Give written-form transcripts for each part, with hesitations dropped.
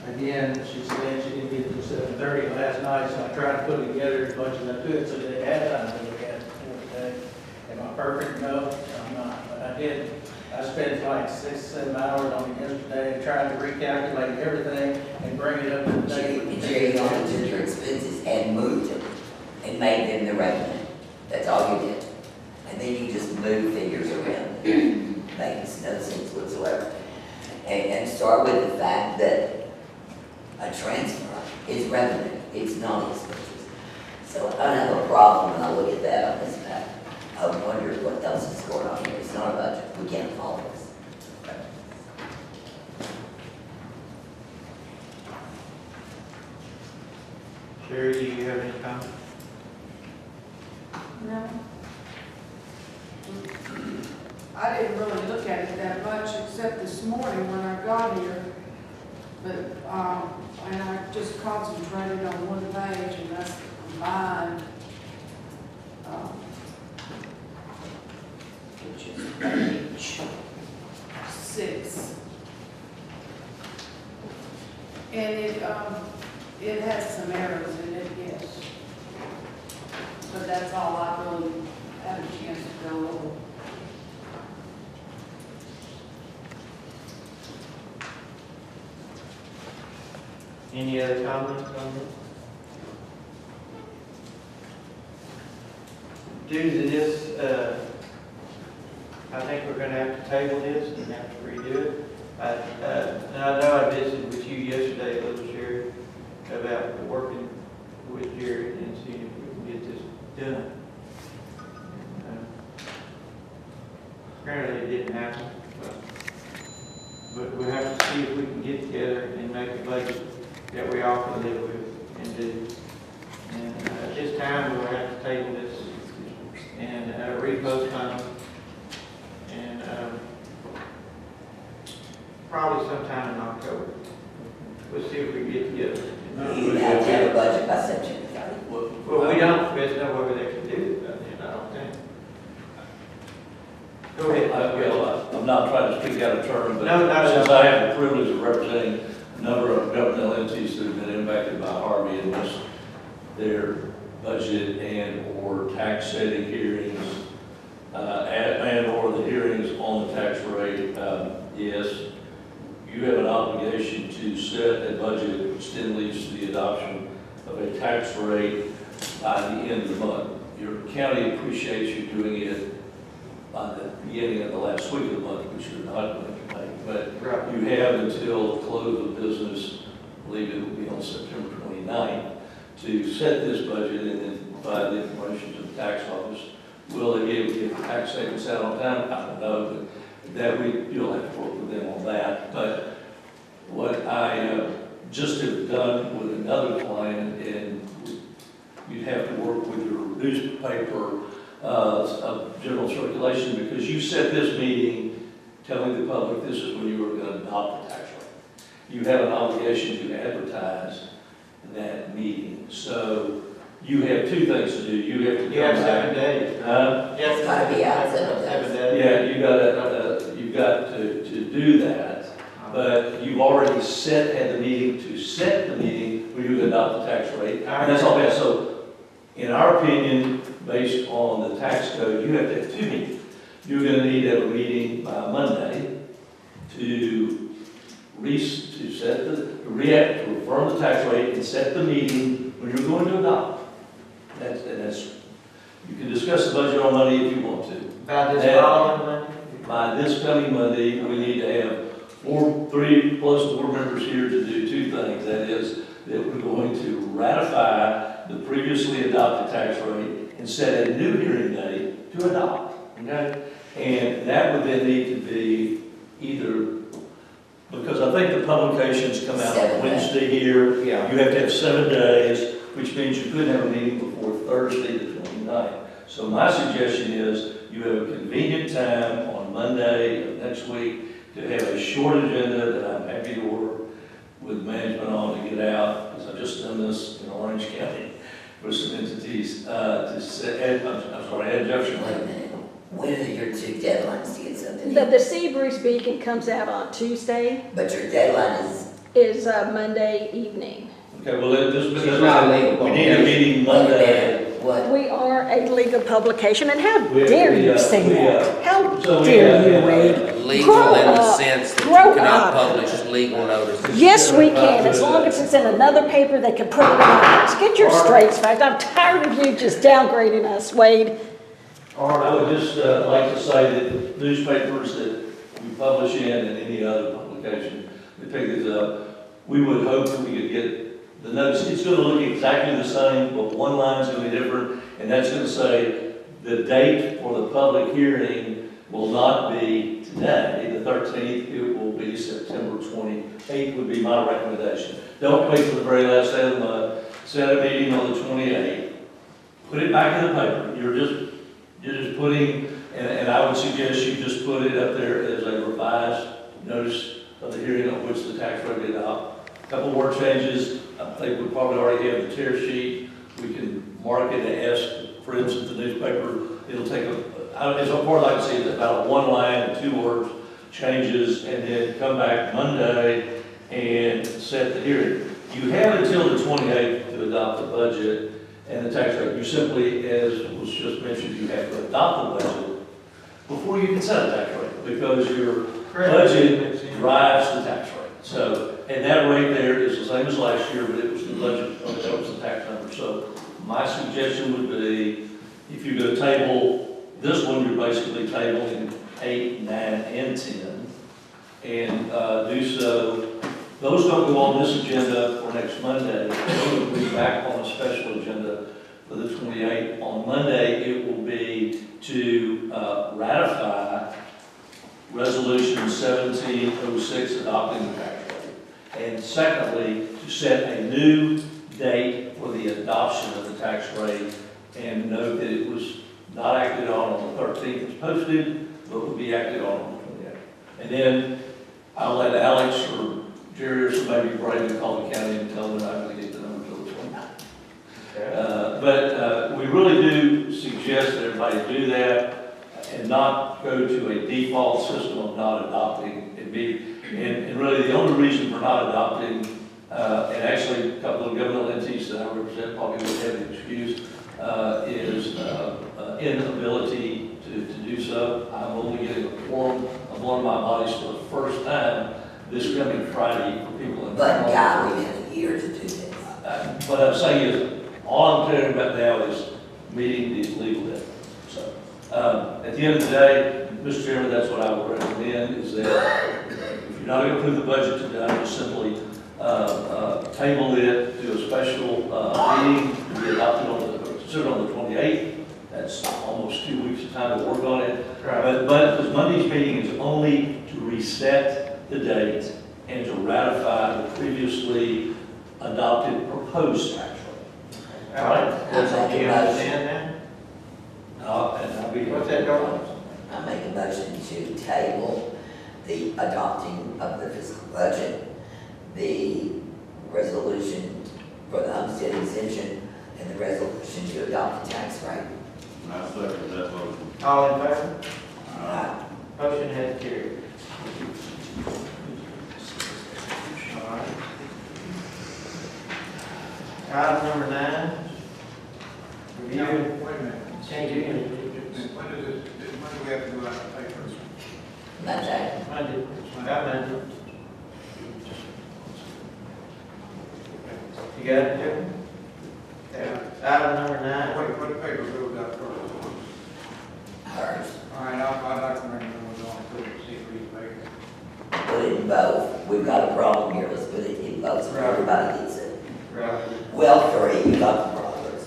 Again, she said she didn't get to 7:30 last night, so I tried to put it together as much as I could so they had time to look at it before today. Am I perfect? No, I'm not, but I did. I spent like 6, 7 hours on it yesterday trying to recalculate everything and bring it up to date. Jerry only took your expenses and moved them and made them the revenue. That's all you did. And then you just moved figures around. Makes no sense whatsoever. And start with the fact that a transfer is revenue, it's not expenses. So I don't have a problem when I look at that on this map. I wonder what else is going on here. It's not a budget. We can't follow this. Sherry, do you have any comments? No. I didn't really look at it that much, except this morning when I got here. But, and I just concentrated on one page, and that's the combined, which is page 6. And it has some errors in it, yes. But that's all I really had a chance to go over. Any other comments on this? Due to this, I think we're gonna have to table this and have to redo it. And I know I visited with you yesterday, Little Sherry, about working with Jerry and seeing if we can get this done. Apparently it didn't happen, but we'll have to see if we can get together and make a budget that we all can live with and do. And at this time, we'll have to table this and repostpone. And probably sometime in October. We'll see if we get together. You have to have a budget by September 30th. Well, we don't, there's no way they can do it, I don't think. Go ahead. I'm not trying to speak out of turn, but No, not at since all. I have the privilege of representing a number of governmental entities that have been impacted by Harvey and missed their budget and or tax setting hearings, and or the hearings on the tax rate, yes, you have an obligation to set a budget which then leads to the adoption of a tax rate by the end of the month. Your county appreciates you doing it by the beginning of the last week of the month, which you're not going to make. But Right. you have until the close of business, I believe it will be on September 29th, to set this budget and then provide the information to the tax office. Will they be able to get the tax statements out on time? I don't know, but that you'll have to work with them on that. But what I just have done with another client, and you'd have to work with your newspaper of general circulation, because you set this meeting telling the public this is when you were going to adopt the tax rate. You have an obligation to advertise that meeting. So you have two things to do. You have to come You have back. 7 days. Yes. It's gotta be out 7 days. Yeah, you've got to do that. But you've already had the meeting to set the meeting when you adopt the tax rate. And that's all bad. So in our opinion, based on the tax code, you have to have two meetings. You're going to need to have a meeting by Monday to confirm the tax rate and set the meeting when you're going to adopt. You can discuss the budget on Monday if you want to. About this following Monday? By this coming Monday, we need to have 3 plus 4 members here to do two things. That is, that we're going to ratify the previously adopted tax rate and set a new hearing date to adopt, okay? And that would then need to be either, because I think the publications come out on Wednesday here. Yeah. You have to have 7 days, which means you couldn't have a meeting before Thursday the 29th. So my suggestion is you have a convenient time on Monday of next week to have a short agenda that I'm happy to work with management on to get out, because I've just done this in Orange County for some entities, to set, add Jefferson. Wait a minute. When are your two deadlines to get something in? The Seabreeze beacon comes out on Tuesday. But your deadline is is Monday evening. Okay, well, It's not legal. we need a meeting Wait a Monday. minute, what? We are a legal publication, and how We- dare we, you say we, that? How so we, dare you, Wade? Legal Grow in the up. sense that Grow you cannot up. publish legal notices. Yes, we can, as long as it's in another paper that can put it in ours. Get your straights back. I'm tired of you just downgrading us, Wade. I would just like to say that newspapers that we publish in and any other publication that pick this up, we would hope that we could get the notice. It's going to look exactly the same, but one line's going to be different, and that's going to say the date for the public hearing will not be today, the 13th, it will be September 28th would be my recommendation. Don't wait till the very last day of the month, set a meeting on the 28th, put it back in the paper. You're just putting, and I would suggest you just put it up there as a revised notice of the hearing on which the tax rate will adopt. A couple word changes, I think we probably already have the tear sheet. We can mark it and ask, for instance, the newspaper, it'll take as far as I can see, it's about 1 line and 2 words changes, and then come back Monday and set the hearing. You have until the 28th to adopt the budget and the tax rate. You simply, as was just mentioned, you have to adopt the budget before you can set a tax rate, because your budget drives the tax rate. So, and that rate there is the same as last year, but it was the budget, that was the tax number. So my suggestion would be, if you're going to table this one, you're basically tabling 8, 9, and 10, and do so. Those don't go on this agenda for next Monday. Those will be back on a special agenda for the 28th. On Monday, it will be to ratify Resolution 1706 adopting the tax rate. And secondly, to set a new date for the adoption of the tax rate, and note that it was not acted on the 13th as posted, but will be acted on the 28th. And then I'll let Alex or Jerry or somebody brave call the county and tell them I'm going to get the number till the 29th. But we really do suggest that everybody do that and not go to a default system of not adopting and really the only reason for not adopting, and actually a couple of governmental entities that I represent probably would have an excuse, is inability to do so. I'm only getting a quorum of one of my bodies for the first time this coming Friday for people in. But God, we have a year to do this. What I'm saying is, all I'm caring about now is meeting these legal deadlines. So, at the end of the day, Mr. Chairman, that's what I would recommend, is that if you're not going to approve the budget today, just simply table it to a special meeting to be adopted considered on the 28th. That's almost 2 weeks of time to work on it. Right. But because Monday's meeting is only to reset the date and to ratify the previously adopted proposed tax rate. All right. I make a motion. then? And I'll be. What's that, Darrell? I make a motion to table the adopting of the fiscal budget, the resolution for the homestead exemption, and the resolution to adopt the tax rate. I second that motion. All in favor? Aye. Motion has carried. All right. Item number 9. Review. Wait a minute. Change it. When do we have to go out and pay first? Monday. Monday. Got Monday. You got it, Joe? Yeah. Item number 9. What paper goes out first? Hers. All right, I'd like to remember what's on the Seabreeze paper. Put it in both. We've got a problem here. Let's put it in both so everybody gets it. Right. Well, 3, you got the problems.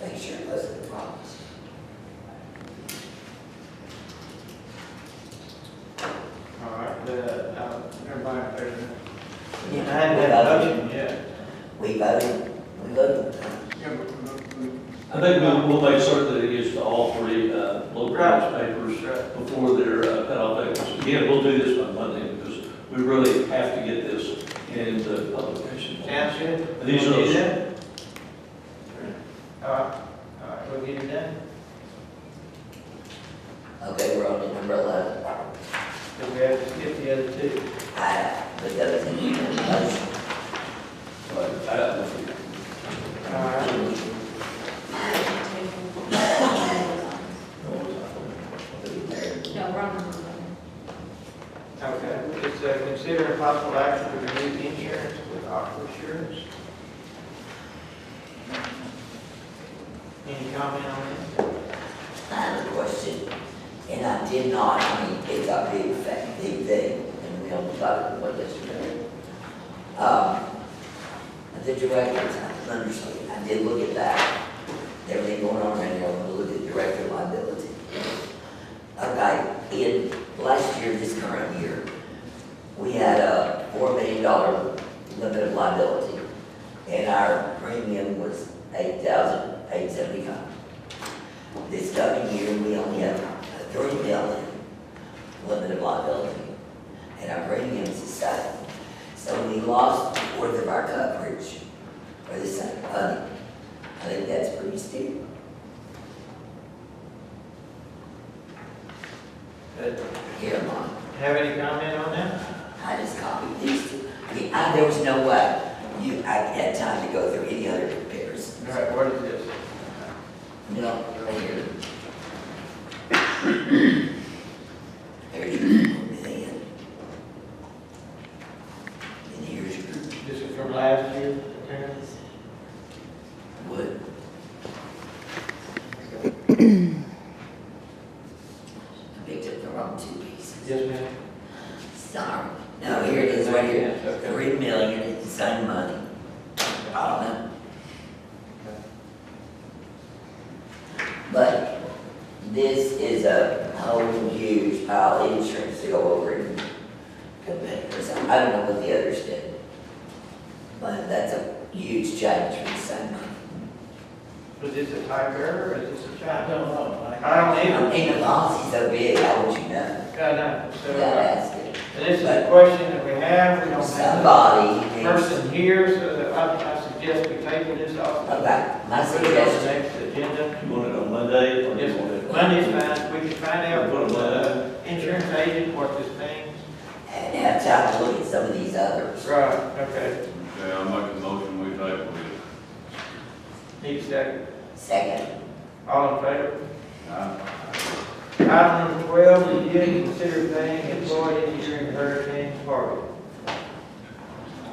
Make sure those are the problems. All right, Everybody in favor? I hadn't had a motion yet. We voted. We voted. Yeah, I think we'll make certain that it gets to all 3 local Right. newspapers before they're cut off. Again, we'll do this on Monday because we really have to get this in the publication. Sounds good. And these are We'll do those- that. All right, we'll get it done. Okay, we're on to number 11. Then we have to skip the other 2. Aye. possible action to renew insurance with Aqua Assurance. Any comment on that? I have a question, and I did not, I mean, it's a big fact, big thing, and we don't talk about it yesterday. The director, I understand, I did look at that, everything going on right now, I'm gonna look at director liability. Okay, in last year, this current year, we had a $4 million limit of liability, and our premium was $8,875. This coming year, we only have a $3 million limit of liability, and our premiums is the same. So we lost a fourth of our coverage for the same money. I think that's pretty steep. Good. Here, Mom, Have any comment on that? I just copied these two. I mean, there was no way I had time to go through any other comparisons. All right, what is this? No, right here. There's your million. And here's your This is from last year, Terrence? wood. I picked up the wrong two pieces. Yes, ma'am. Sorry. No, here it is, right here. 3 million, it's the same money. I don't know. But this is a whole huge pile of insurance to go over and competitors. I don't know what the others did. But that's a huge change for the same money. Was this a typer or is this a I child? don't know. I don't either. And the policy's so big, how would you know? No. So, You gotta ask it. this is a question that we have, we don't have Somebody a needs, person here, so that I suggest we table this off. okay, my Put it on the suggestion, next agenda. You want it on Monday, or Yes, you want it? Monday's fine, we can find out from the insurance agent what this means. and have time to look at some of these others. Right, okay. Okay, I'll make a motion, we table it. Need a second. Second, All in favor? Aye. Item number 12, review and consider paying employees during Hurricane Harvey.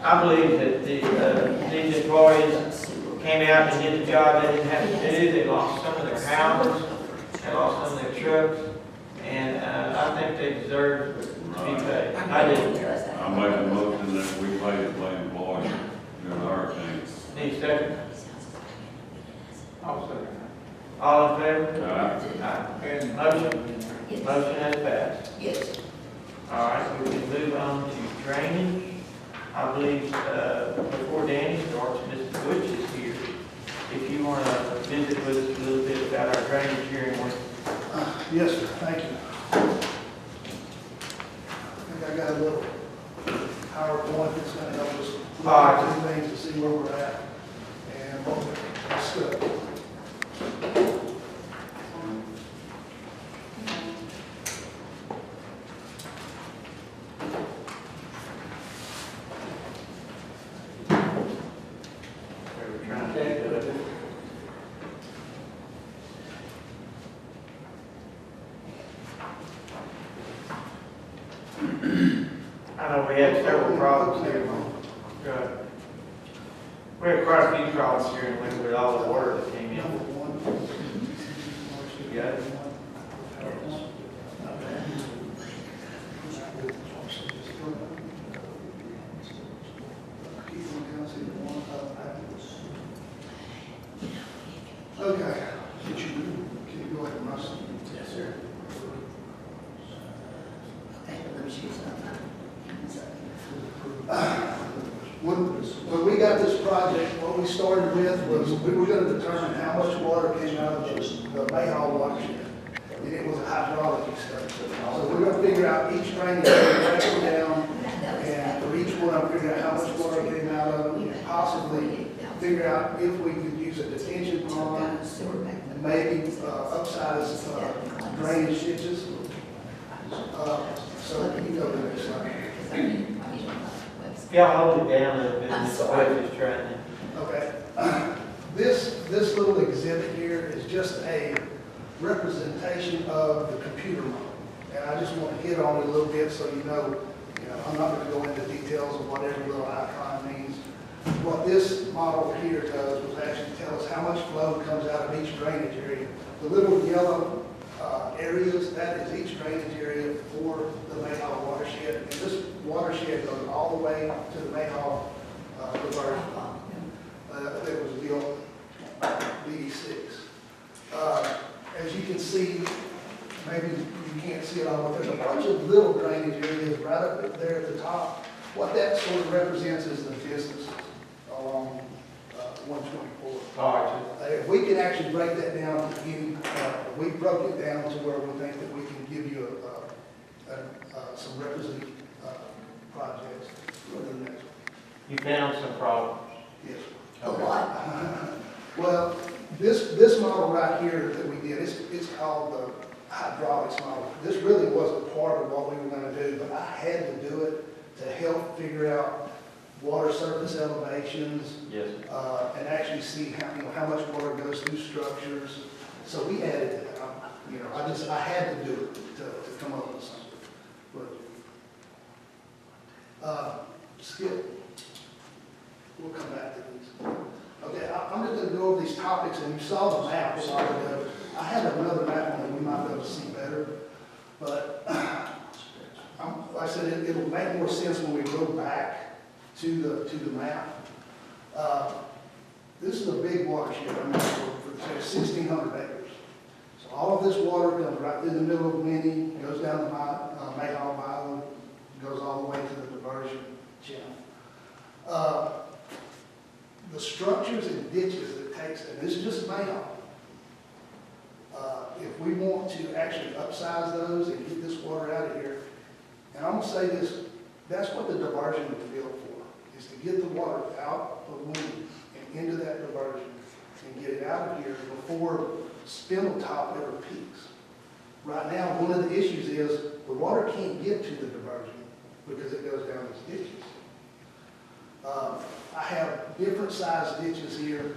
I believe that these employees came out and did the job they didn't have to do. They lost some of their houses, they lost some of their trucks, and I think they deserve to be paid. I did. I'll make a motion that we pay the employees during the hurricane. Need a second? I'll second. All in favor? Aye. Aye. Motion has passed. yes. All right, we can move on to drainage. I believe, before Danny starts, Mr. Butch is here. If you want to visit with us a little bit about our drainage hearing, Yes, sir, thank you. I think I got a little PowerPoint that's gonna help us look at two things to see where we're at and what we're discussing. we're trying to do it. I know we had several problems here. Right. We had quite a few problems here with all the water that came in. Number one. You got it? Okay, can you go ahead and rush? Yes, sir. When we got this project, what we started with was, we were gonna determine how much water came out of the Mayhaw watershed. And it was a hydraulic study. So we're gonna figure out each drainage, break them down, and for each one, figure out how much water came out of them, and possibly figure out if we could use a detention pond, and maybe upsize drainage ditches. So you go to the next slide. Yeah, hold it down a little bit. I'm Mr. sorry. Butch is trying to. Okay. This little exhibit here is just a representation of the computer model. And I just want to hit on it a little bit so you know, You know, I'm not gonna go into details of what every little icon means. What this model here does was actually tell us how much flow comes out of each drainage area. The little yellow areas, that is each drainage area for the Mayhaw watershed. And this watershed goes all the way to the Mayhaw diversion. That was built DD6. As you can see, maybe you can't see it all, but there's a bunch of little drainage areas right up there at the top. What that sort of represents is the businesses along 124. All right. If we could actually break that down to any, we broke it down to where we think that we can give you some representative projects for the next one. You found some problems. Yes. A lot. Well, this model right here that we did, it's called the hydraulics model. This really wasn't part of what we were going to do, but I had to do it to help figure out water surface elevations. Yes. And actually see how much water goes through structures. So we added that. I had to do it to come up with something. But, Skip, we'll come back to these. Okay, I'm just going to go over these topics, and you saw the map a while ago. I have another map that we might be able to see better, but like I said, it'll make more sense when we go back to the map. This is a big watershed, for 1,600 acres. So all of this water comes right through the middle of Winnie, goes down the Mayhaw Island, goes all the way to the diversion channel. The structures and ditches that takes, and this is just Mayhaw. If we want to actually upsize those and get this water out of here, and I'm gonna say this, that's what the diversion was built for, is to get the water out of Winnie and into that diversion and get it out of here before Spindletop ever peaks. Right now, one of the issues is the water can't get to the diversion because it goes down these ditches. I have different sized ditches here.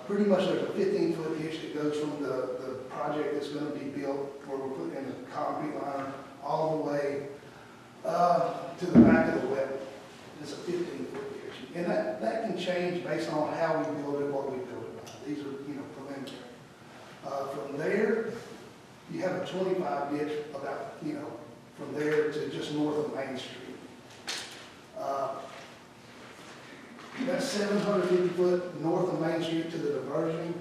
Pretty much there's a 15-foot ditch that goes from the project that's going to be built, where we're putting in a concrete liner, all the way to the back of the wetland. It's a 15-foot ditch. And that can change based on how we build it, what we build it by. These are, preliminary. From there, you have a 25 ditch about, from there to just north of Main Street. That's 750 foot north of Main Street to the diversion.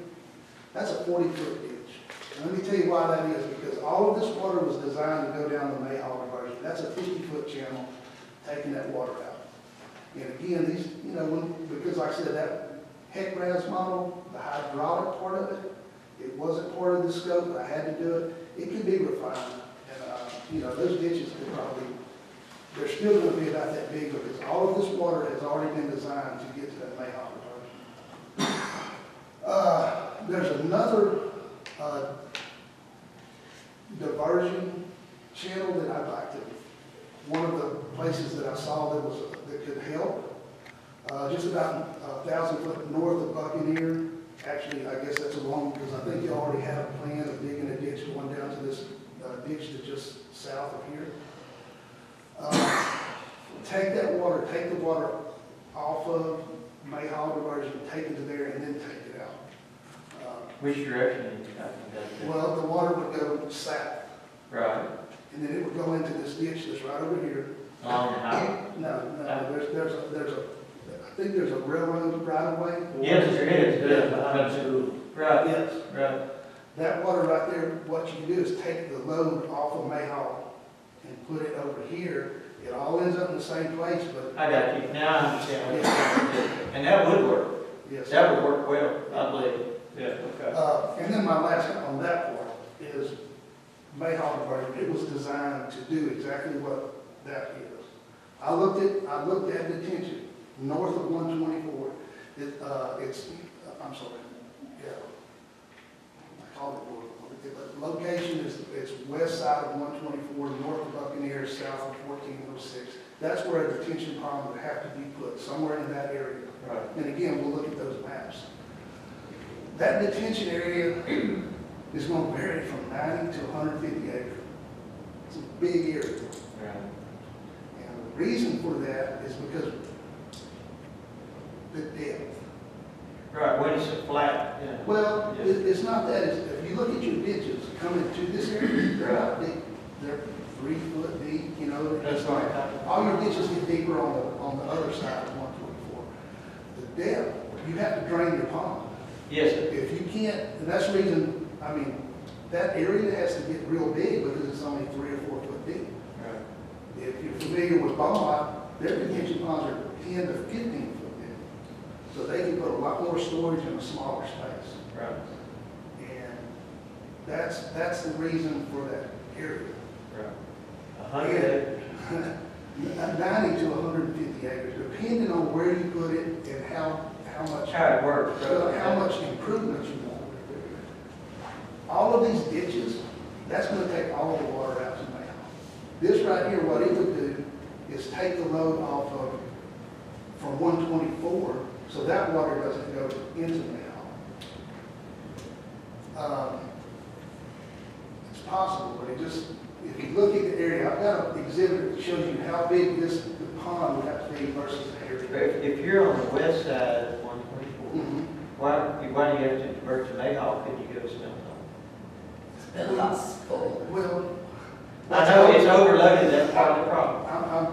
That's a 40-foot ditch. And let me tell you why that is, because all of this water was designed to go down the Mayhaw diversion. That's a 50-foot channel taking that water out. And again, these, because like I said, that HEC-RAS model, the hydraulic part of it, it wasn't part of the scope, but I had to do it. It could be refined. And, those ditches could probably, they're still going to be about that big because all of this water has already been designed to get to that Mayhaw diversion. There's another diversion channel that I'd like to, one of the places that I saw that could help, just about 1,000 foot north of Buccaneer. Actually, I guess that's along, because I think you already have a plan of digging a ditch going down to this ditch that's just south of here. Take the water off of Mayhaw diversion, take it to there, and then take it out. Which direction are you talking about? Well, the water would go south, Right. and then it would go into this ditch that's right over here. Along the highway? No, I think there's a railroad right of way. Yes, there is. There's behind school. Right. Yes. Right. That water right there, what you do is take the load off of Mayhaw and put it over here. It all ends up in the same place, but I got you. Now I understand what yes, you're saying. And that would work. yes. That would work well, I believe. Yeah, okay. And then my last one on that part is Mayhaw diversion. It was designed to do exactly what that is. I looked at detention north of 124. I'm sorry. Yeah. I called it north. The location is it's west side of 124, north of Buccaneer, south of 1406. That's where a detention pond would have to be put, somewhere in that area. Right. And again, we'll look at those maps. That detention area is going to vary from 90 to 150 acres. It's a big area. Right. And reason for that is because the depth. Right, when it's flat, yeah. Well, Yeah. it's not that, if you look at your ditches coming to this area, they're not deep, they're 3 foot deep, you know. That's it's like, right. all your ditches get deeper on the other side of 124. The depth, you have to drain your pond. Yes, sir. If you can't, and that's the reason, I mean, that area has to get real big because it's only 3 or 4 foot deep. Right. If you're familiar with Beaumont, their detention ponds are 10 to 15 foot deep. So they can put a lot more storage in a smaller space. Right. And that's the reason for that area. Right. 100 acres. 90 to 150 acres, depending on where you put it and how much. How it works. How much improvement you want. All of these ditches, that's gonna take all of the water out to Mayhaw. This right here, what it would do is take the load off of, from 124, so that water doesn't go into Mayhaw. It's possible, but it just, if you look at the area, I've got an exhibit that shows you how big the pond would have to be versus the area. If you're on the west side of 124, Mhm. why do you have to divert to Mayhaw? Could you go to Spindletop? Spindletop's full. Well. I know it's overloaded, that's part of the problem. I'm,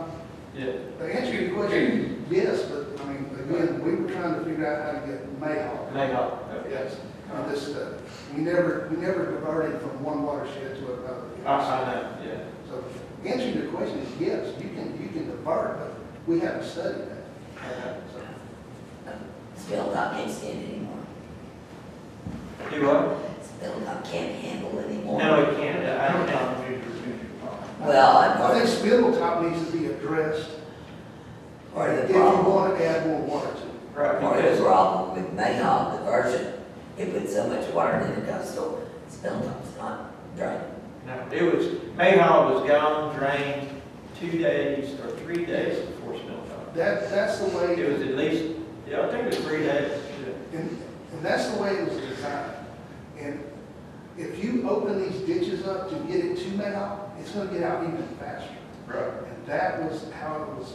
Yeah. to answer your question, yes, but, I mean, again, we were trying to figure out how to get Mayhaw. Mayhaw. Yes, on this study. We never diverted from one watershed to another. I know, yeah. So, answering your question is yes, you can divert, but we haven't studied that. Okay. So, Spindletop can't stand it anymore. Do what? Spindletop can't handle anymore. No, it can't. I don't know. Well, I think Spindletop needs to be addressed part of if the you problem, want to add more water to it. Right. part of the problem with Mayhaw, the version, it puts so much water in the coastal, Spindletop's not draining. No, it was, Mayhaw was gone, drained 2 days or 3 days before Spindletop. That's the way. It was at least, yeah, I think it was 3 days. And that's the way it was designed. And if you open these ditches up to get it to Mayhaw, it's gonna get out even faster. Right. And that was how it was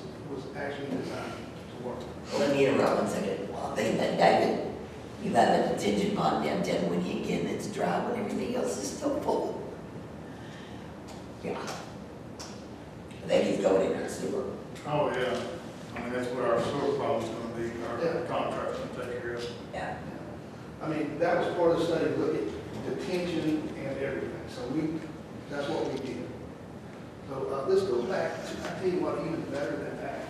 actually designed to work. Well, let me interrupt one second. Well, think that, David, you have a detention pond downtown Winnie again that's dry when everything else is still full. Yeah. That is going in our sewer. Oh, yeah. I mean, that's what our sewer problem's gonna be, Yeah. our contract's gonna take care of. Yeah. I mean, that was part of the study, look at detention and everything. So that's what we did. So let's go back to, I tell you what, even better than that.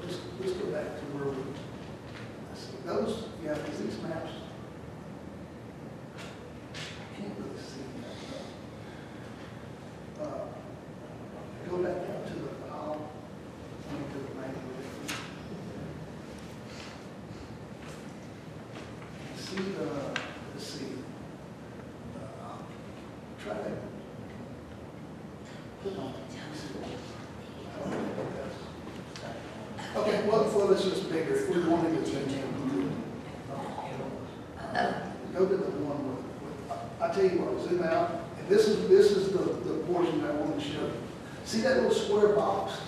Let's go back to where we, those, yeah, because these maps, I can't really see that. Go back up to the column, to the main one. See the, let's see, try that. Put on. Okay, well, it's just bigger, if we wanted to change it. Go to the one with, I tell you what, zoom out, and this is the portion I want to show you. See that little square box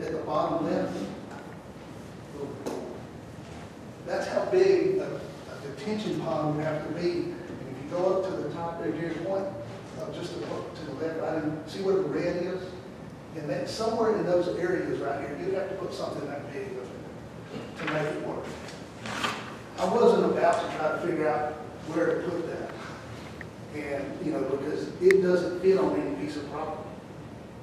at the bottom left? That's how big a detention pond would have to be. And if you go up to the top there, Jerry Point, just to the left, I didn't see where the red is. And then somewhere in those areas right here, you'd have to put something that big up there to make it work. I wasn't about to try to figure out where to put that. And, you know, because it doesn't fit on any piece of property.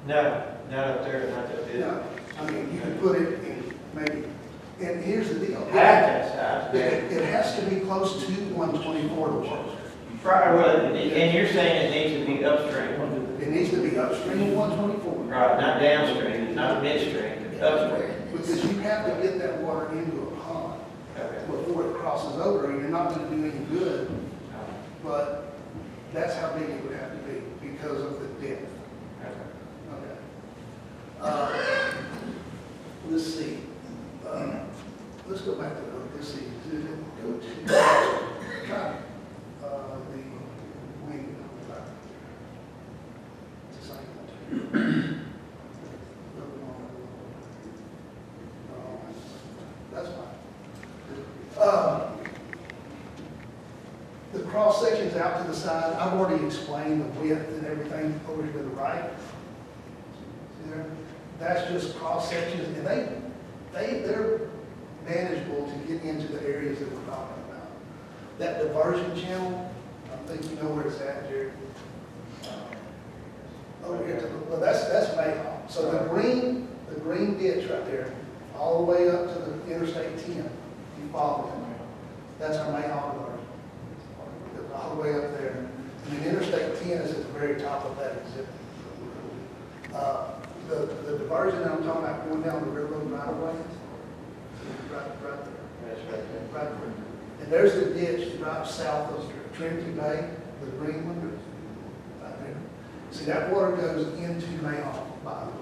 No, not up there, not that big. No, I mean, you can put it in maybe, and here's the deal. Half that size. It has to be close to 124 to work. Right, well, and you're saying it needs to be upstream. It needs to be upstream of 124. Right, not downstream, not midstream, upstream. Because you have to get that water into a pond Okay. before it crosses over, and you're not gonna do any good, but that's how big it would have to be because of the depth. Okay. Let's see. Let's go back to, let's see, go to, try, the Winnie. It's the same one. The cross sections out to the side, I've already explained the width and everything over to the right. See there? That's just cross sections, and they're manageable to get into the areas that we're talking about. That diversion channel, I think you know where it's at, Jerry. Over here, well, that's Mayhaw. So the green ditch right there, all the way up to the Interstate 10, you follow it. That's our Mayhaw diversion. All the way up there. And the Interstate 10 is at the very top of that exhibit. The diversion I'm talking about going down the railroad right away, right there. That's right there. Right there. And there's the ditch right south of Trinity Bay, the green one, right there. See, that water goes into Mayhaw, by the way.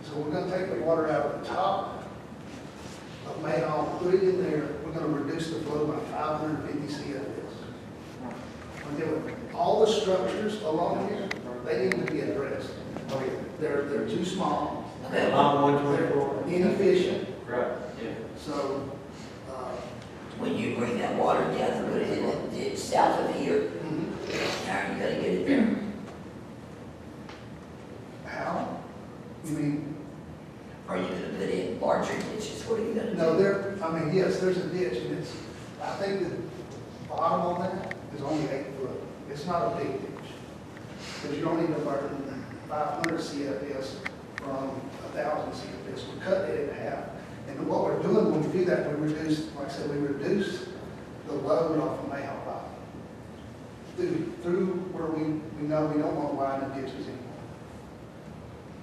So we're gonna take the water out of the top of Mayhaw, put it in there, we're gonna reduce the flow by 550 CFS. We're doing all the structures along here, they need to be addressed. Oh, yeah. They're too small, Okay. Along they're 124. inefficient, Right, yeah. so, When you bring that water down and put it in the ditch south of here, how are you gonna get it there? how? You mean, Are you gonna put in larger ditches? What are you gonna do? no, yes, there's a ditch, and I think the bottom on that is only 8 foot. It's not a big ditch. Because you're only diverting 500 CFS from 1,000 CFS. We're cutting it in half. And what we're doing when we do that, we reduce, like I said, we reduce the load off of Mayhaw Pipe. Through where we know we don't want to widen the ditches anymore.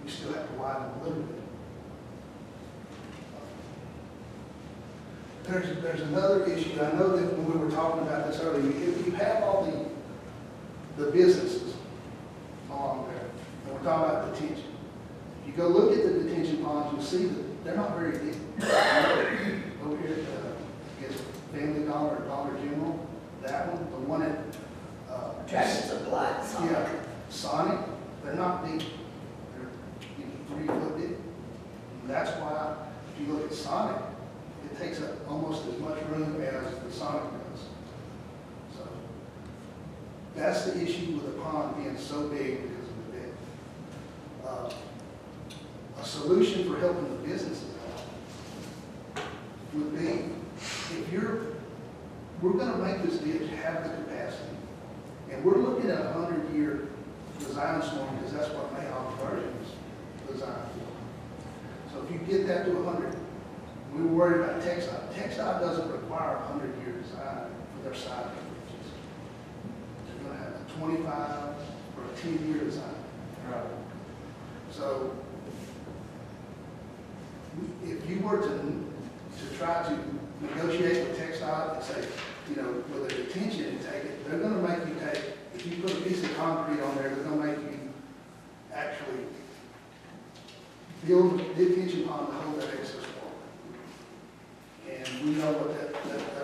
We still have to widen them a little bit. There's another issue. I know that when we were talking about this earlier, if you have all the businesses along there, and we're talking about detention, if you go look at the detention ponds, you'll see that they're not very deep. Over here, I guess Family Dollar or Dollar General, that one, the one at Tractor Supply, something. yeah, Sonic, they're not deep. They're 3 foot deep. And that's why, if you look at Sonic, it takes up almost as much room as the Sonic does. So, that's the issue with the pond being so big because of the bed. A solution for helping the businesses out would be, we're gonna make this ditch have the capacity. And we're looking at a 100-year design storm because that's what Mayhaw version is designed for. So if you get that to 100, we were worried about TxDOT. TxDOT doesn't require a 100-year design for their side bridges. They're gonna have a 25 or a 10-year design. Right. So if you were to try to negotiate with TxDOT and say, with a detention intake, they're gonna make you take, if you put a piece of concrete on there, they're gonna make you actually build a detention pond to hold that excess water. And we know what that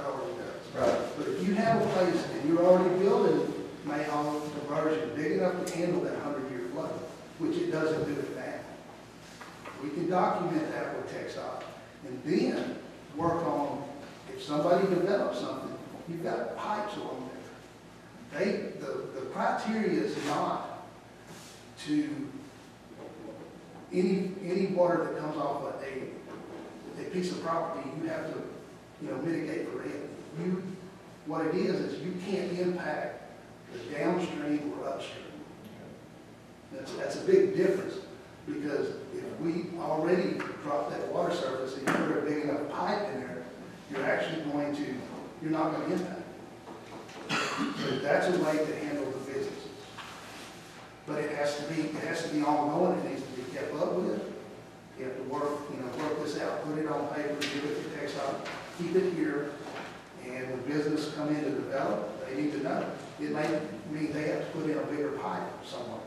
already does. Right. But if you have a place and you're already building Mayhaw diversion big enough to handle that 100-year flow, which it doesn't do it now, we can document that with TxDOT and then work on, if somebody develops something, you've got pipes along there. The criteria is not to any water that comes off of a piece of property, you have to, mitigate for it. What it is you can't impact the downstream or upstream. That's a big difference, because if we already drop that water surface and you put a big enough pipe in there, you're not going to impact it. So that's a way to handle the businesses. But it has to be ongoing, it needs to be kept up with. You have to work this out, put it on paper, give it to TxDOT, keep it here, and when business come in to develop, they need to know. It may mean they have to put in a bigger pipe somewhere.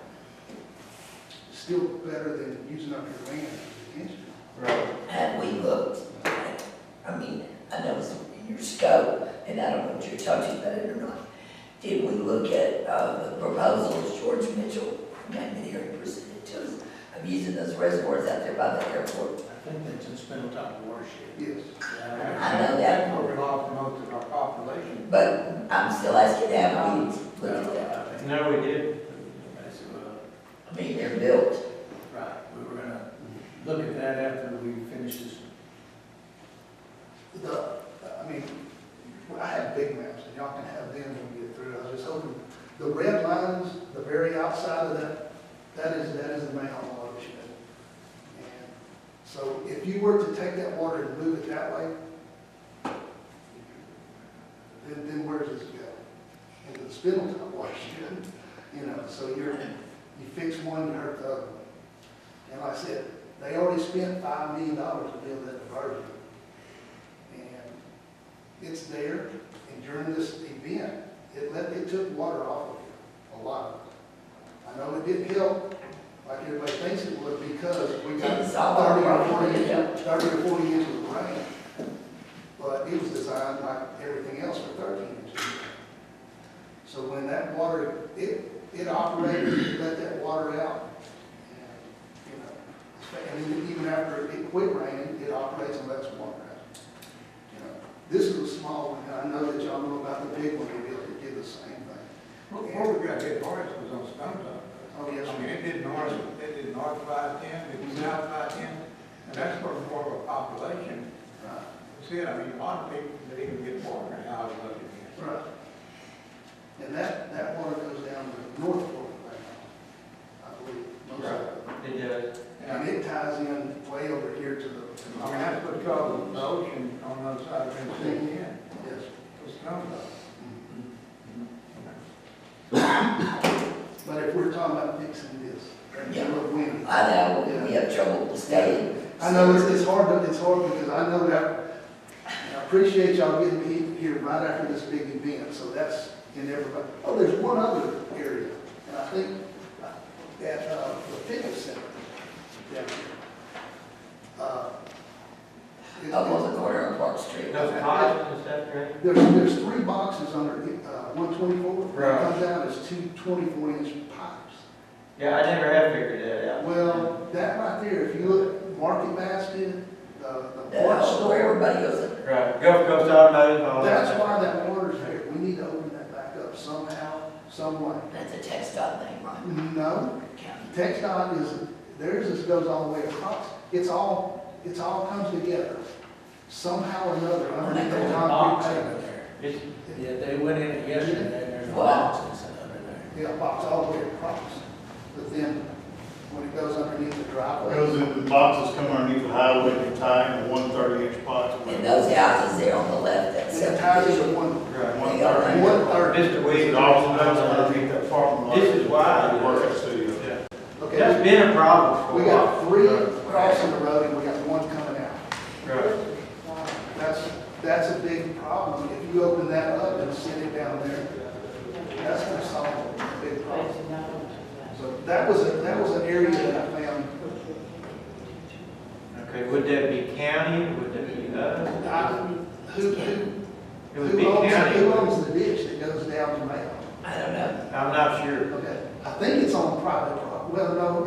Still better than using up your land as detention. Right. Have we looked, I know it's in your scope, and I don't know if you're talking about it or not. Did we look at the proposals George Mitchell made here and presented to us of using those reservoirs out there by the airport? I think that's in Spindletop watershed. Yes. I know that. We're off and But I'm still asking that, we look at that. No, we did. I mean, they're built. Right, we were gonna look at that after we finish this. I mean, I have big maps, and y'all can have them when we get through. I was just hoping, the red lines, the very outside of that is the main watershed. And so if you were to take that water and move it that way, then where does it go? Into the Spindletop watershed, you know, so you fix one, you hurt the other one. And like I said, they already spent $5 million to build that diversion. And it's there, and during this event, it took water off of here, a lot. I know it didn't help, like everybody thinks it would, because we got 30 or 40 inches of rain. But it was designed like everything else for 13 inches. So when that water, it operated, it let that water out. And, you know, and even after it quit raining, it operates and lets water out. You know, this is a small one, and I know that y'all know about the big one, it did the same thing. Before we got hit hard, it was on Stone Top. Oh, yes, I mean, it did north 510, it did south 510, and that's for more of a population. right, See it, I mean, a lot of people that even get water in houses up in here. right. And that water goes down to North Florida right now, I believe. most of it. It does. And it ties in way over here to the. I mean, that's what caused the ocean on the other side of Tennessee, yeah, Yes. it's Stone Top. But if we're talking about fixing this, Yeah. we're winning. I know, we have trouble staying. I know it's hard because I know that, I appreciate y'all getting me here right after this big event, so that's in everybody. Oh, there's one other area, and I think at the fitness center down here. Up on the corner of Park Street. Those pipes and stuff, right? There's 3 boxes under 124. Right. It comes out as 2 24-inch pipes. Yeah, I never have figured that out. Well, that right there, if you look at Market Basket, the That's parts where store, everybody goes in. Right, Gulf Coast Automotive, all that. that's why that water's there. We need to open that back up somehow, some way. That's a textile thing, right? No, County. TxDOT is, theirs just goes all the way across. It's all comes together somehow or another underneath There's the a box concrete under pavement. there. It's, Yeah, they went in it yesterday, and there's a Wow. box that's under there. Yeah, box all the way across. But then when it goes underneath the driveway. Goes in, the boxes come underneath the highway and tie in 130-inch box. And those houses there on the left, that's The tires are subdivision. right. 130. 130. Mr. Williams. It all goes underneath that parking lot. This is why. Work at studio. Okay, That's been a problem for we a while. got 3 crossing the road and we got 1 coming out. Right. That's a big problem. If you open that up and send it down there, that's gonna solve a big problem. So that was an area that I found, Okay, would that be county, would that be us? who It would be county. owns the ditch that goes down to Mayo? I don't know. I'm not sure. Okay, I think it's on private property. Well, no,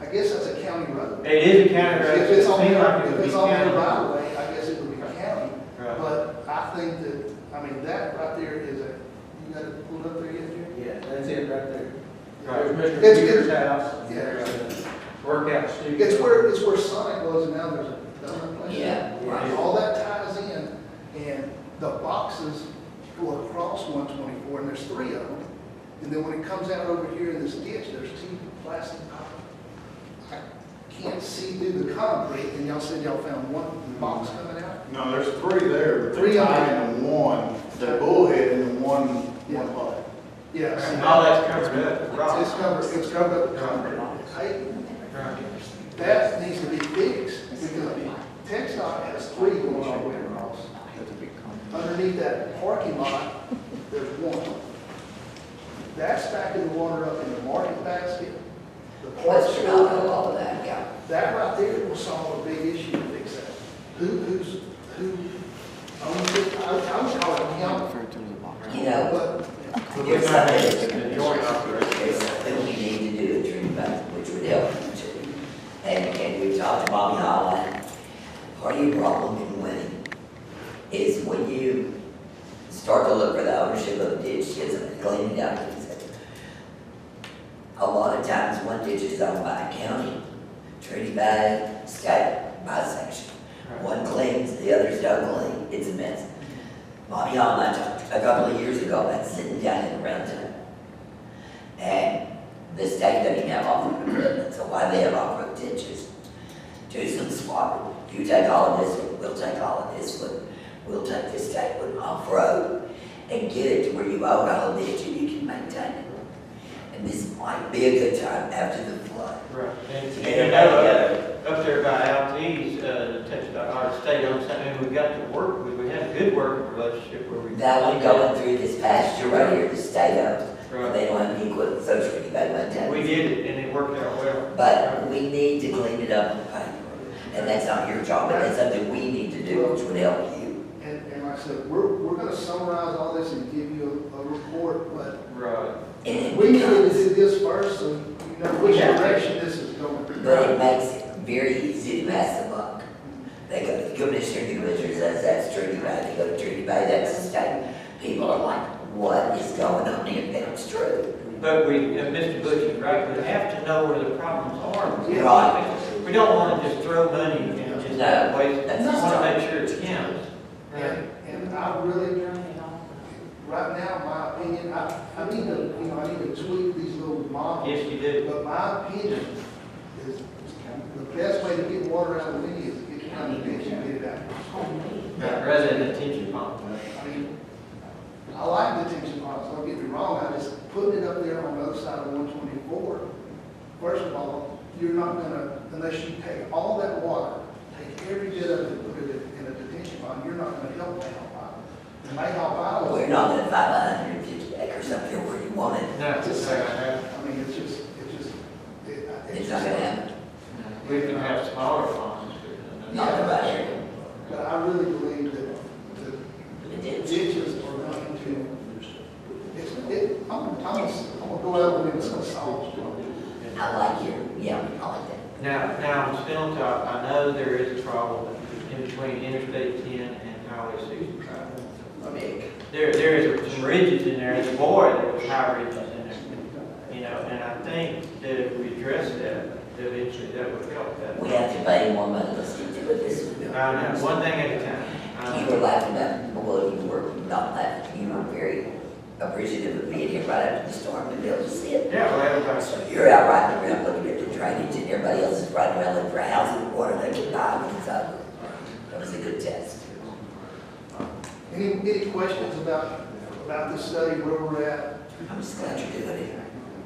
I guess that's a county road. It is a county road. If it's on Seems their, like it if would it's be on their county. right of way, I guess it would be county. Right. But I think that, I mean, that right there is you got it pulled up there yet, Jerry? Yeah, that's it right there. Right. There's Mr. It's- Peter's house, and Yeah. there's a workout studio. It's where Sonic was, and now there's a donut place. Yeah, right. All that ties in, and the boxes go across 124, and there's 3 of them. And then when it comes out over here in this ditch, there's 2 plastic pipes. I can't see through the concrete, and y'all said y'all found 1 box coming out? No, there's 3 there, but 3 they of tie them. into one, the bullhead into one Yeah. pipe. Yeah. see, And all that's covered up. Right. It's covered up with concrete. Hey, Right. that needs to be fixed, because TxDOT has 3 going all the way across. Underneath that parking lot, there's 1. That's backing the water up in the Market Basket, the park What's your knowledge of store. all of that, yeah? That right there will solve a big issue to fix that. Who owns it? I would call it county, You know, but there's something, The joint operation. there's something we need to do at Trinity, which would help you too. And we talked to Bobby Holland. Part of your problem in Winnie is when you start to look for the ownership of the ditches and clean it out. A lot of times, one ditch is owned by a county, Trinity by state, by section. One cleans, the others don't clean, it's a mess. Bobby Hall and I talked a couple of years ago about sitting down in the round table. And the state doesn't have off-road equipment, so why they have off-road ditches? Do some swapping. You take all of this one, we'll take all of this one. We'll take this state one off-road and get it to where you own a whole ditch and you can maintain it. And this might be a good time after the flood. Right. And To you get know, everybody up there by Altee's, our state owns something, and we got to work with, we had a good working relationship where we. That one going through this pasture right here, the state owns. Right. They don't have any equipment, so it's really bad maintain. We did it, and it worked out well. But we need to clean it up and paint it. And that's not your job, but that's something we need to do, which would help you. And like I said, we're gonna summarize all this and give you a report, but Right. And we it need to becomes, do this first, so you know which direction this is going. but it makes it very easy to pass the buck. They go to the commissioner, the commissioner says, that's Trinity Bay, they go to Trinity Bay, that's the state. People are like, what is going on here? And it's true. But Mr. Bush is right, we have to know where the problems are. Right. We don't want to just throw money and just No, waste, that's we just want to right. make sure it counts. And I really, right now, my opinion, I need to, I need to tweak these little models. Yes, you do. But my opinion is the best way to get water out of Winnie is to get it out of the ditch and get it out. Rather than detention pond. I mean, I like detention ponds, don't get me wrong, I just putting it up there on the other side of 124. First of all, you're not gonna, unless you take all that water, take every bit of it and put it in a detention pond, you're not gonna help Mayhaw Island. And Mayhaw Island. We're not gonna find 150 acres up here where you want it. No, Just it's say, not gonna happen. I mean, it's just, It's not gonna happen. We can have smaller ponds. Not the right area. But I really believe that It the is. ditches are going to, I'm gonna go out and it's gonna solve the problem. I like your, yeah, I like that. Now, on Stone Top, I know there is a problem in between Interstate 10 and Highway 65. There is some ridges in there, and boy, there was high ridges in there. You know, and I think that if we address that, eventually that would help that. We have to pay more money, let's get to it this week. I know, one thing at a time. I You know. were laughing at, well, you were not laughing, you were very appreciative of being here right after the storm and be able to see it. Yeah, well, everybody. So you're out riding around looking at the drainage and everybody else is riding around looking for houses and water they can buy when it's over. That was a good test. Any questions about this study, where we're at? I'm just glad you're doing it.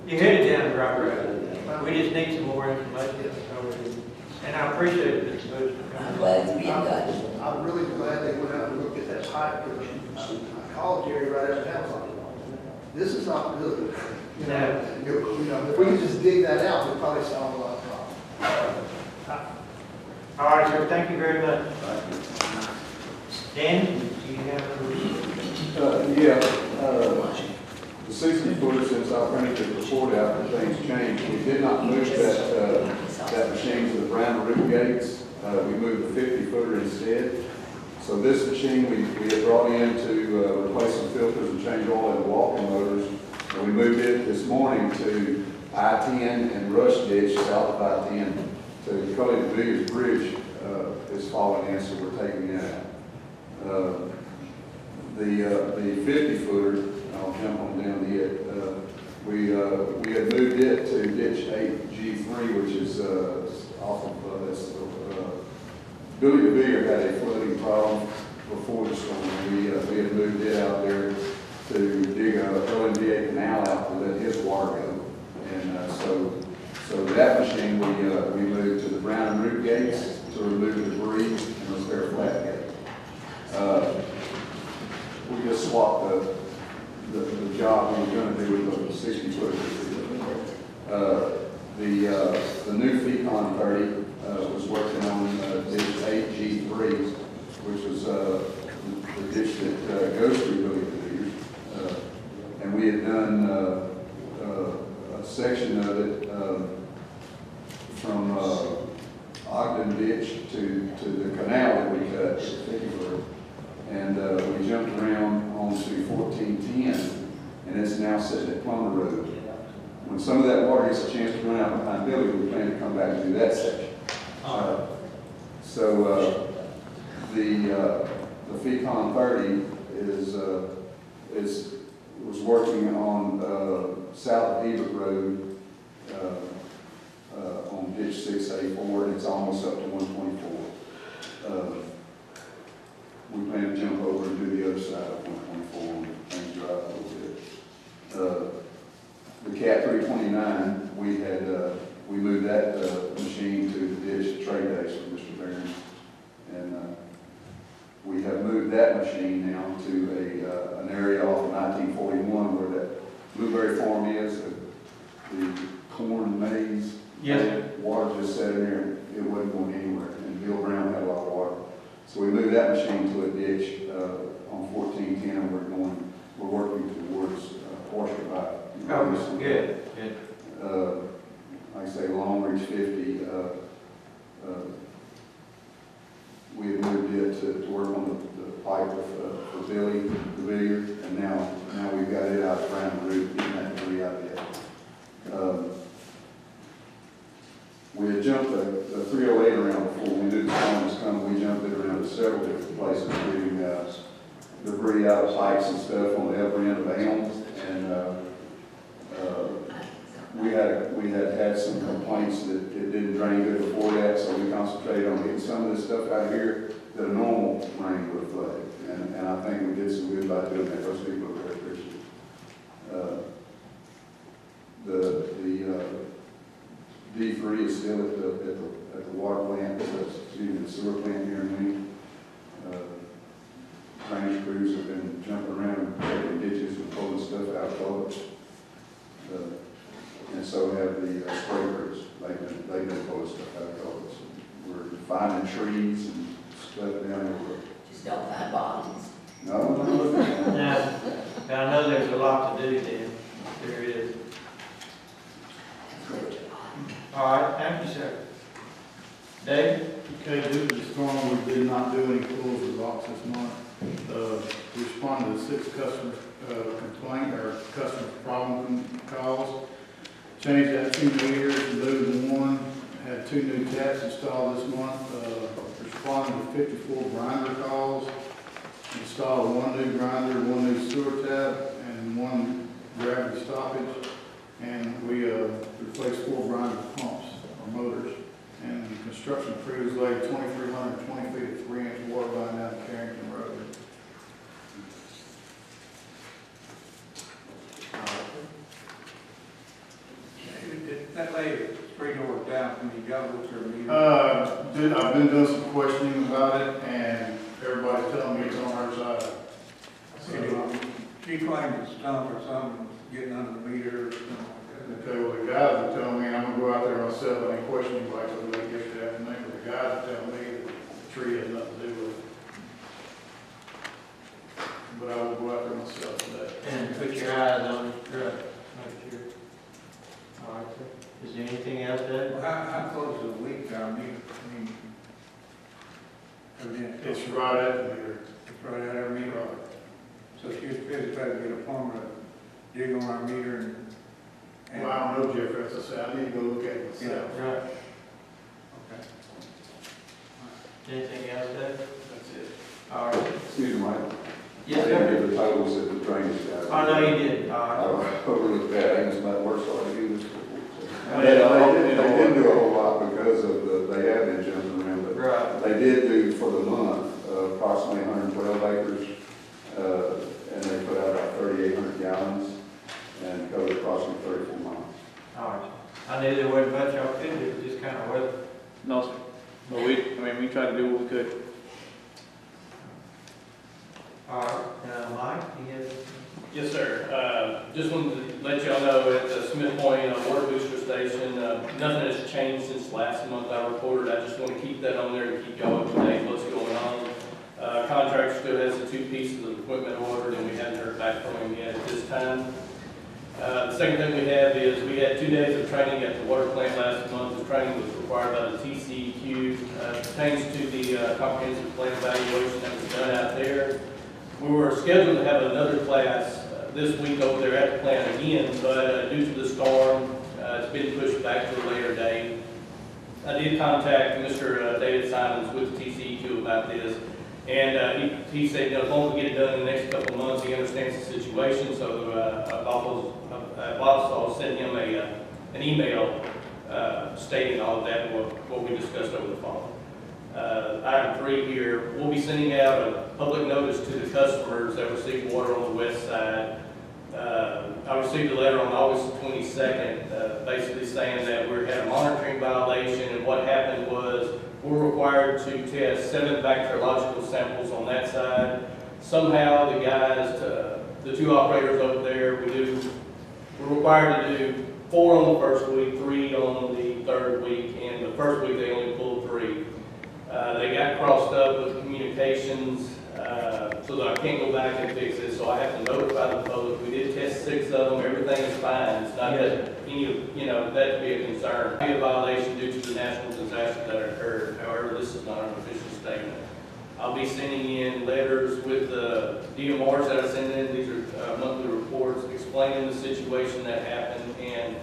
You headed down the right road. We just need some more information. And I appreciate it, Mr. Bush. I'm glad it's being done. I'm really glad they went out and looked at that pipe, because I called Jerry right after that, I was like, this is not good. You know, if we could just dig that out, we'd probably solve a lot of problems. All right, sir, thank you very much. Dan, do you have The 60 footer, since I printed the report out and things changed, we did not move that machine to the brown root gates. We moved the 50 footer instead. So this machine we had brought in to replace some filters and change oil in the walking motors. And we moved it this morning to I-10 and Rush Ditch, south of I-10, to Cully de Villiers Bridge is falling in, so we're taking that out. The 50 footer, I'll jump on down to it. We had moved it to ditch 8G3, which is off of this. Billy de Villiers had a flooding problem before the storm. We had moved it out there to dig a LNDA canal out to let his water go. And so that machine we moved to the brown and root gates to remove the debris and repair flat gate. We just swapped the job we were going to do with the 60 foot. The new FECON 30 was working on ditch 8G3, which was the ditch that goes through Billy de Villiers. And we had done a section of it from Ogden Ditch to the canal that we cut, and we jumped around onto 1410, and it's now sitting at Plummer Road. When some of that water gets a chance to run out behind Billy, we plan to come back and do that section. The FECON 30 was working on south of Hebert Road on ditch 684, and it's almost up to 124. We plan to jump over and do the other side of 124 and drive a little bit. The Cat 329, we moved that machine to the ditch trade days for Mr. Barron. And we have moved that machine now to an area off of 1941 where that blueberry farm is, the corn maze. Yes. Water just sat in there, it wasn't going anywhere, and Bill Brown had a lot of water. So we moved that machine to a ditch on 1410, and we're working towards partial by. Oh, good. Like I say, Long Reach 50, we had moved it to work on the pipe for Billy, the Villiers, and now we've got it out around the roof, getting that debris out of it. We had jumped the 308 around before we knew the storm was coming. We jumped it around to several different places, getting debris out of pipes and stuff on the upper end of Elms, and we had some complaints that it didn't drain good before that, so we concentrated on getting some of this stuff out of here that a normal rain would have flooded. And I think we did some good by doing that. Those people are very appreciative. The D3 is still at the water plant, the sewer plant here in Winnie. Drainage crews have been jumping around, taking ditches and pulling stuff out of culverts. And so have the spray crews. They've been pulling stuff out of culverts. We're finding trees and stuff down everywhere. Just don't find bodies. No. Now, I know there's a lot to do then. There is. All right, thank you, sir. Dave? Okay, due to the storm, we did not do any pulls or locks this month. We responded to 6 customer complaint or customer problem calls. Changed that 2 meters and moved 1. Had 2 new taps installed this month. Responded to 54 grinder calls. Installed 1 new grinder, 1 new sewer tap, and 1 gravity stoppage. And we replaced 4 grinder pumps or motors. And the construction crews laid 2,320 feet of 3-inch water line down Carrington Road. That lady, 3 doors down from you, got what's her meter? I've been doing some questioning about it, and everybody's telling me it's on her side. She claimed it's stunk or something, getting under the meter or something like that. Okay, well, the guys are telling me, and I'm gonna go out there myself, I ain't questioning like the lady yesterday afternoon, but the guys are telling me that the tree has nothing to do with it. But I will go out there myself today. And put your eyes on it, right, make sure. All right, sir. Is there anything else, Dave? Well, how close is the leak to our meter? I mean, evidently, It's right at the meter. it's right at our meter. So she was busy trying to get a plumber to dig on our meter and. Well, I don't know, Jeffrey, as I said, I need to go look at it myself. Right. Okay. Anything else, Dave? That's it. All right. Excuse me, Mike. Yes, I didn't sir. give the totals of the drainage guys. Oh, no, you didn't. All I right. overlooked that. I think it's about worse than I do this before. They They didn't do a whole lot because of they have been jumping around, but Right. they did do for the month approximately 112 acres, and they put out about 3,800 gallons and covered approximately 34 miles. All right. I knew there wasn't much y'all could do, just kind of weather. No, sir. But we tried to do what we could. All right. Mike, you have? Yes, sir. Just wanted to let y'all know at the Smith Point water booster station, nothing has changed since last month I reported. I just want to keep that on there to keep y'all up to date what's going on. Contractor still has the 2 pieces of equipment ordered, and we haven't heard back from him yet at this time. The second thing we have is we had 2 days of training at the water plant last month. The training was required by the TCEQ. Pertains to the comprehensive plan evaluation that was done out there. We were scheduled to have another class this week over there at the plant again, but due to the storm, it's been pushed back to a later date. I did contact Mr. David Simons with TCEQ about this, and he said, you know, as long as we get it done in the next couple of months, he understands the situation, so Bob sent him an email stating all of that, what we discussed over the phone. Item 3 here, we'll be sending out a public notice to the customers that receive water on the west side. I received a letter on August 22nd, basically saying that we had a monitoring violation, and what happened was we're required to test 7 bacteriological samples on that side. Somehow the guys, the 2 operators over there, we're required to do 4 on the first week, 3 on the 3rd week, and the first week they only pulled 3. They got crossed up with communications, so that I can't go back and fix it, so I have to notify the public. We did test 6 of them, everything is fine. It's not that any, you know, that to be a concern. Be a violation due to the natural disaster that occurred. However, this is not an official statement. I'll be sending in letters with the DMRs that I send in. These are monthly reports explaining the situation that happened, and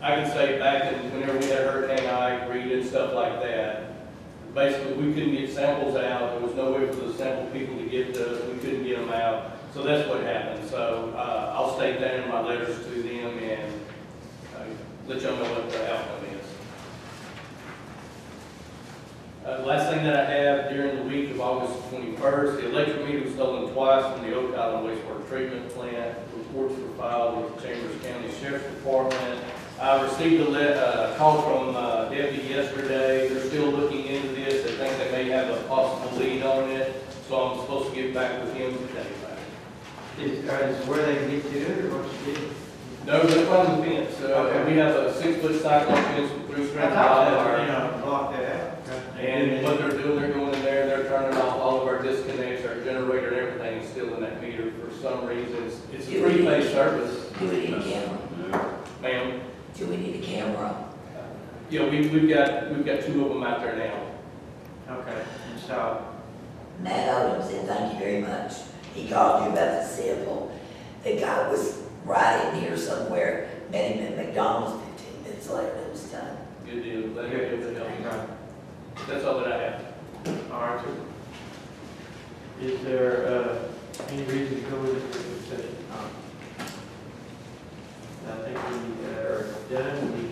I can say back in whenever we had Hurricane Ike, Rita, and stuff like that, basically we couldn't get samples out. There was no way for the sample people to get those. We couldn't get them out. So that's what happened. So I'll state that in my letters to them and let y'all know what the outcome is. Last thing that I have, during the week of August 21st, the electric meter was stolen twice from the Oak Island wastewater treatment plant. Reports were filed with the Chambers County Sheriff's Department. I received a call from Deputy yesterday. They're still looking into this. They think they may have a possible lead on it, so I'm supposed to get back with him today. Is where they can get to it, or what you did? No, they're on the fence. Okay. We have a 6-foot cyclone fence with 3 strands of wire. Block that out. And what they're doing, they're going in there and they're turning off all of our disconnects, our generator, and everything is still in that meter for some reason. It's a 3-phase service. Do we need a camera? Ma'am? Do we need a camera? Yeah, we've got 2 of them out there now. Okay, and so, Matt Odom said, thank you very much. He called you about the sample. The guy was right in here somewhere, met him at McDonald's 15 minutes later, it was done. Good deal. Glad you're able to help. That's all that I have. all right, sir. Is there, any reason to go with this session? I think we are done.